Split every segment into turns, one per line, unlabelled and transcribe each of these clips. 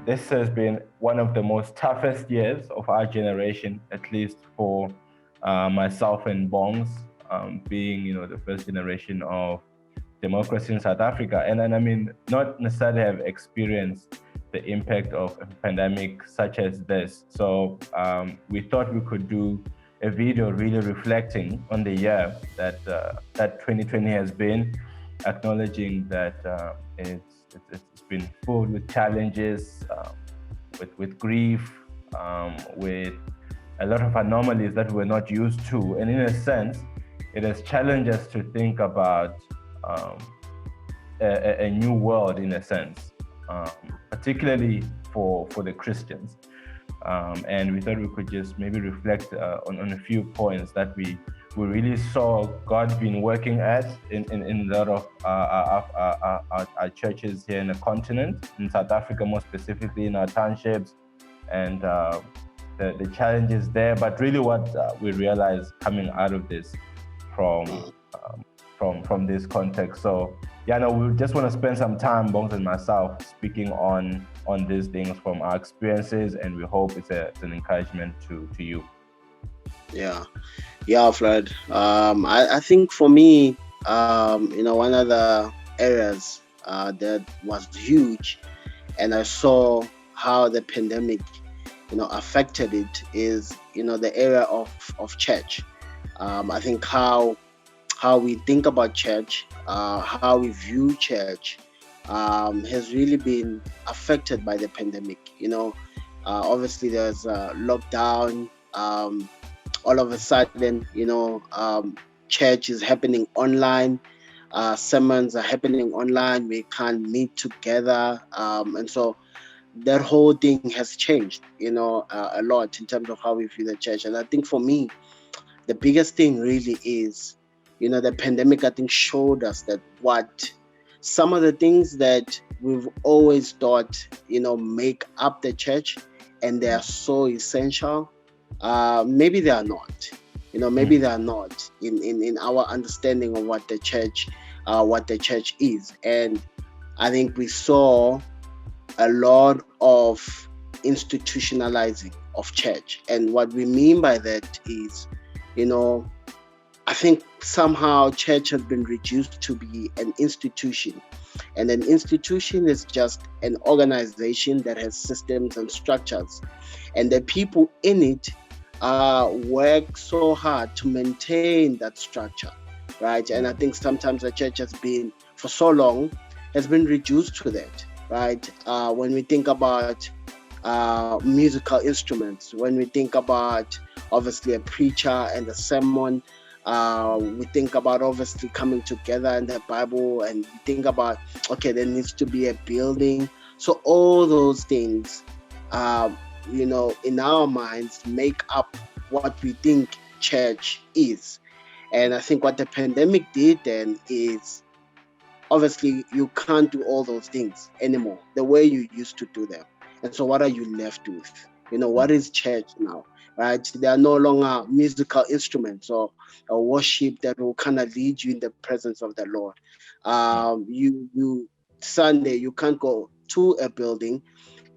this has been one of the most toughest years of our generation, at least for myself and Bongz, being, the first generation of democracy in South Africa. And I mean, not necessarily have experienced the impact of a pandemic such as this. So we thought we could do a video really reflecting on the year that 2020 has been, acknowledging that it's been filled with challenges, with grief, with a lot of anomalies that we're not used to. And in a sense, it has challenged us to think about a new world, in a sense, particularly for the Christians. And we thought we could just maybe reflect on a few points that we really saw God been working at in a lot of our churches here in the continent, in South Africa, more specifically in our townships, and the challenges there. But really what we realized coming out of this from this context. So we just want to spend some time, Bongz and myself, speaking on these things from our experiences, and we hope it's an encouragement to you.
Floyd. I think for me, one of the areas that was huge, and I saw how the pandemic, affected it, is the area of church. I think how we think about church, how we view church, has really been affected by the pandemic. Obviously there's a lockdown. All of a sudden, church is happening online. Sermons are happening online. We can't meet together, and so that whole thing has changed, a lot in terms of how we view the church. And I think for me, the biggest thing really is, the pandemic, I think, showed us that what some of the things that we've always thought, make up the church, and they are so essential, maybe they are not. Maybe they are not in our understanding of what the church is. And I think we saw a lot of institutionalizing of church. And what we mean by that is, I think somehow church has been reduced to be an institution. And an institution is just an organization that has systems and structures. And the people in it work so hard to maintain that structure, right? And I think sometimes the church has been, for so long, has been reduced to that, right? When we think about musical instruments, when we think about, obviously, a preacher and a sermon, we think about, obviously, coming together in the Bible, and we think about, okay, there needs to be a building. So all those things, in our minds, make up what we think church is. And I think what the pandemic did then is, obviously, you can't do all those things anymore the way you used to do them. And so what are you left with? What is church now, right? There are no longer musical instruments or worship that will kind of lead you in the presence of the Lord. You Sunday, you can't go to a building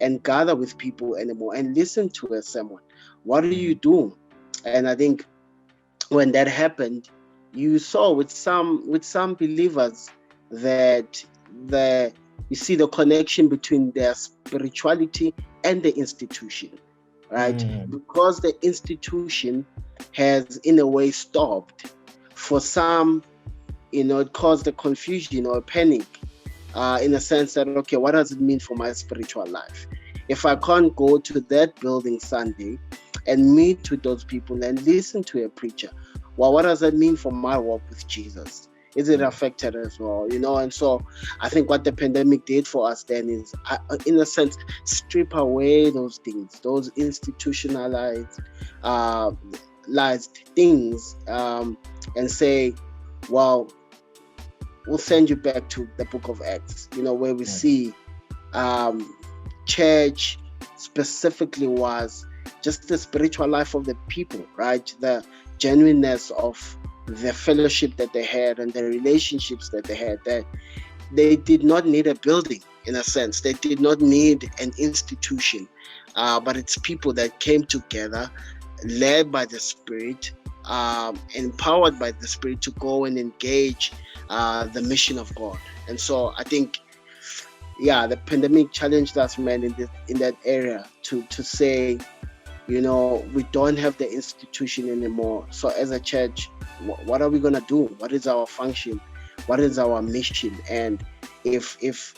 and gather with people anymore and listen to a sermon. What do you do? And I think when that happened, you saw with some believers that you see the connection between their spirituality and the institution, right? Because the institution has in a way stopped. For some, it caused a confusion or a panic, in a sense that, okay, what does it mean for my spiritual life? If I can't go to that building Sunday and meet with those people and listen to a preacher, well, what does that mean for my walk with Jesus? Is it affected as well? And so I think what the pandemic did for us then is, in a sense, strip away those things, those institutionalized things, and say, well, we'll send you back to the book of Acts, where we see church specifically was just the spiritual life of the people, right? The genuineness of the fellowship that they had and the relationships that they had, that they did not need a building in a sense. They did not need an institution, but it's people that came together, led by the Spirit, empowered by the Spirit to go and engage the mission of God. And so I think, yeah, the pandemic challenged us, man, in that area to say, we don't have the institution anymore. So as a church, what are we gonna do? What is our function? What is our mission? And if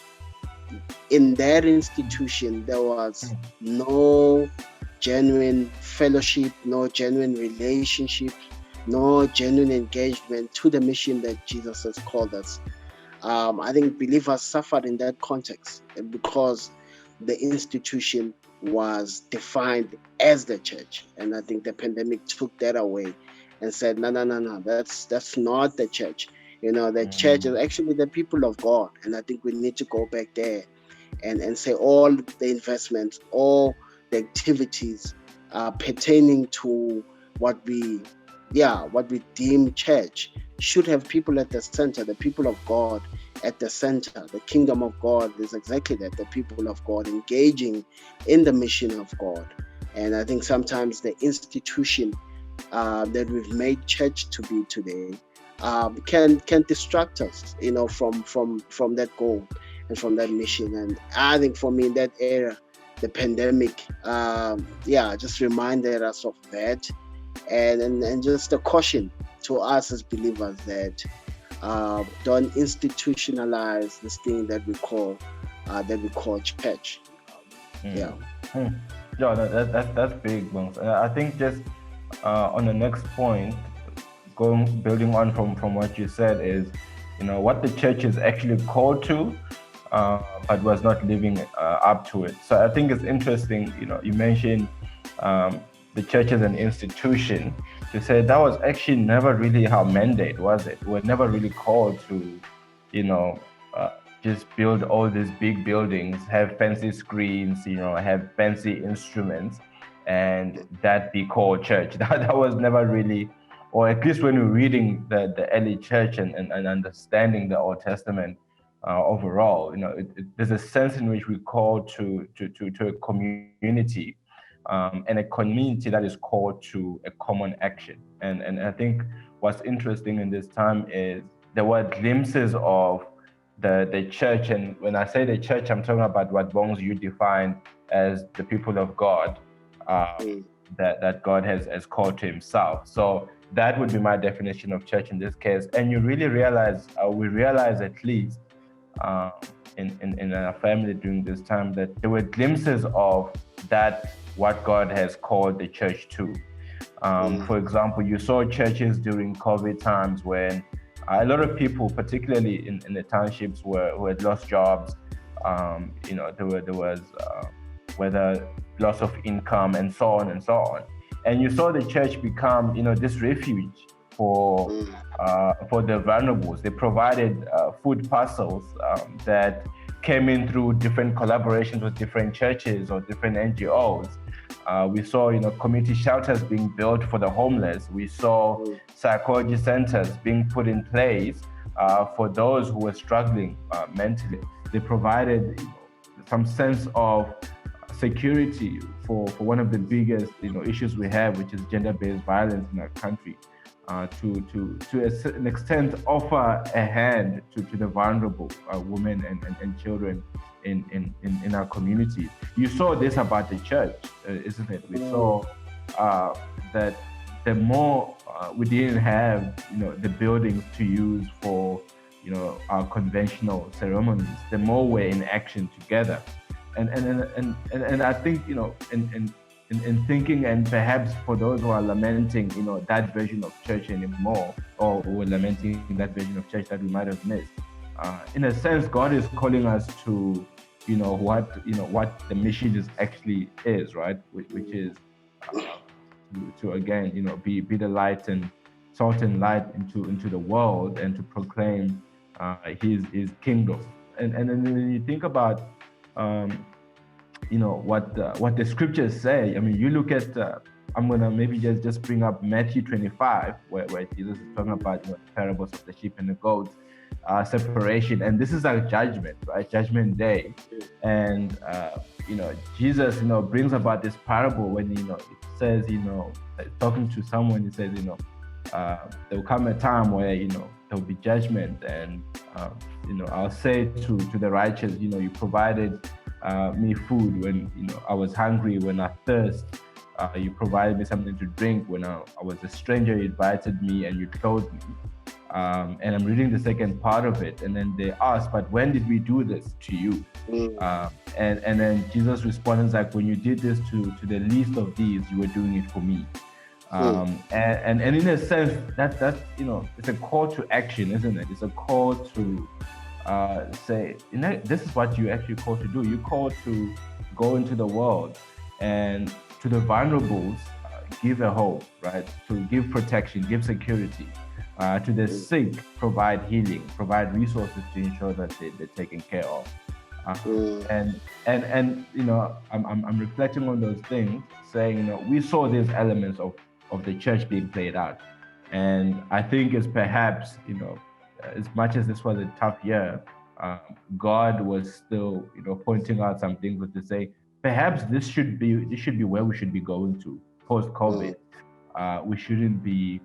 in that institution there was no genuine fellowship, no genuine relationship, no genuine engagement to the mission that Jesus has called us, I think believers suffered in that context because the institution was defined as the church. And I think the pandemic took that away and said, no, no, no, no, that's not the church. The church is actually the people of God. And I think we need to go back there and say all the investments, all the activities pertaining to what we deem church should have people at the center, the people of God at the center. The kingdom of God is exactly that, the people of God engaging in the mission of God. And I think sometimes the institution that we've made church to be today can distract us, from that goal and from that mission. And I think for me in that era, the pandemic, just reminded us of that, and just a caution to us as believers that don't institutionalize this thing that we call church. Yeah.
Yeah, that's big, Bongz. I think just on the next point, building on from what you said is, what the church is actually called to, but was not living up to it. So I think it's interesting. You mentioned the church as an institution. To say that was actually never really our mandate, was it? We're never really called to, just build all these big buildings, have fancy screens, have fancy instruments, and that be called church. That was never really, or at least when we're reading the early church and understanding the Old Testament overall, there's a sense in which we call to a community, and a community that is called to a common action. And I think what's interesting in this time is there were glimpses of the church. And when I say the church, I'm talking about what Bongz you defined as the people of God, that God has called to himself. So that would be my definition of church in this case. And you really realize, we realize at least in our family during this time, that there were glimpses of that, what God has called the church to. For example, you saw churches during COVID times when a lot of people, particularly in the townships who had lost jobs, there was whether loss of income and so on and so on. And you saw the church become, this refuge for the vulnerables. They provided food parcels that came in through different collaborations with different churches or different NGOs. We saw, community shelters being built for the homeless. We saw psychology centers being put in place for those who were struggling mentally. They provided some sense of security for one of the biggest issues we have, which is gender-based violence in our country. To an extent, offer a hand to the vulnerable women and children in our communities. You saw this about the church, isn't it? We saw that the more we didn't have the buildings to use for our conventional ceremonies, the more we're in action together. And I think in thinking, and perhaps for those who are lamenting that version of church anymore, or who are lamenting that version of church that we might have missed, in a sense, God is calling us to what the mission is actually is, right? Which is to again be the light and salt and light into the world, and to proclaim his kingdom. And then when you think about what the scriptures say, I mean, you look at I'm gonna maybe just bring up Matthew 25, where Jesus is talking about the parables of the sheep and the goats, separation, and this is our judgment, right? Judgment day, and Jesus brings about this parable when it says talking to someone, he says there will come a time where there will be judgment, and I'll say to the righteous, you provided me food when I was hungry, when I thirst. You provided me something to drink when I was a stranger. You invited me and you clothed me. And I'm reading the second part of it, and then they ask, "But when did we do this to you?" And then Jesus responds like, "When you did this to the least of these, you were doing it for me." And in a sense, that's it's a call to action, isn't it? It's a call to say, this is what you actually called to do. You called to go into the world and to the vulnerables, give a hope, right? To give protection, give security. To the sick, provide healing, provide resources to ensure that they're taken care of. And I'm reflecting on those things, saying, we saw these elements of the church being played out. And I think it's perhaps, as much as this was a tough year, God was still, pointing out some things to say, perhaps this should be where we should be going to post-COVID. We shouldn't be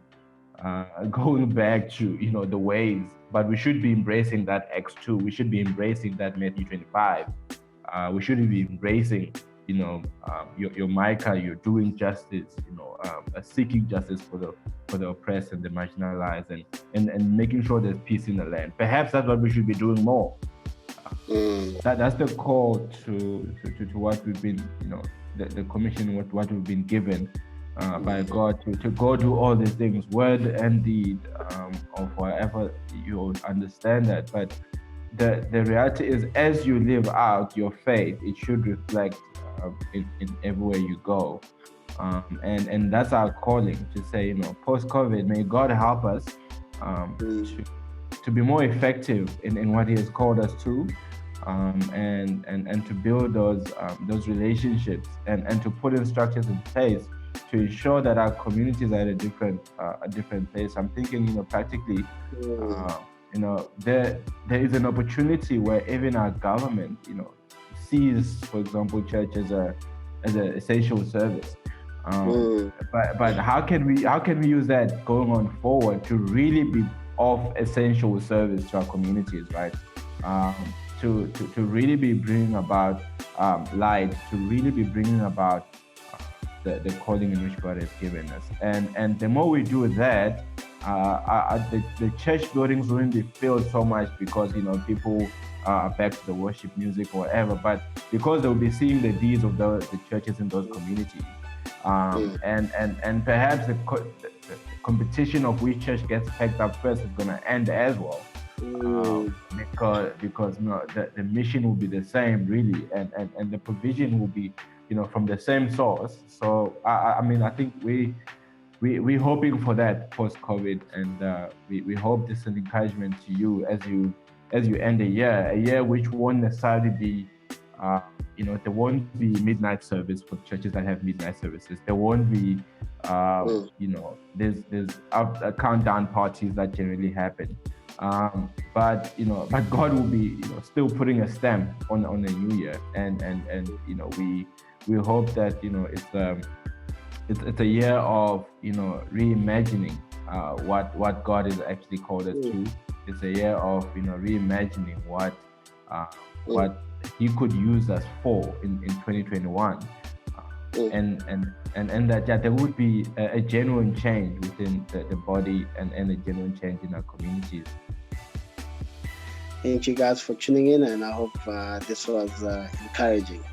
going back to the ways, but we should be embracing that X2. We should be embracing that Matthew 25. We shouldn't be embracing your Micah. You're doing justice, seeking justice for the oppressed and the marginalized, and making sure there's peace in the land. Perhaps that's what we should be doing more. That's the call to what we've been, the commission, what we've been given by God to go do all these things, word and deed, or whatever you understand that. But the reality is, as you live out your faith, it should reflect in everywhere you go. And that's our calling, to say, post-COVID, may God help us to be more effective in what He has called us to, and to build those relationships, and to put in structures in place to ensure that our communities are at a different place. I'm thinking, practically, there is an opportunity where even our government, sees, for example, church as an essential service. But how can we use that going on forward to really be of essential service to our communities, right? To really be bringing about light, to really be bringing about the calling in which God has given us. And the more we do that, the church buildings wouldn't be filled so much because people are back to the worship music or whatever, but because they'll be seeing the deeds of the churches in those communities. And perhaps the competition of which church gets packed up first is going to end as well, because the mission will be the same, really, and the provision will be from the same source. So I think we're hoping for that post-COVID, and we hope this is an encouragement to you as you end a year which won't necessarily be there won't be midnight service for churches that have midnight services. There won't be there's countdown parties that generally happen, but God will be still putting a stamp on the new year, and we hope that it's a year of reimagining what God has actually called us to. It's a year of reimagining what He could use us for in 2021, and that there would be a genuine change within the body, and a genuine change in our communities.
Thank you guys for tuning in, and I hope this was encouraging.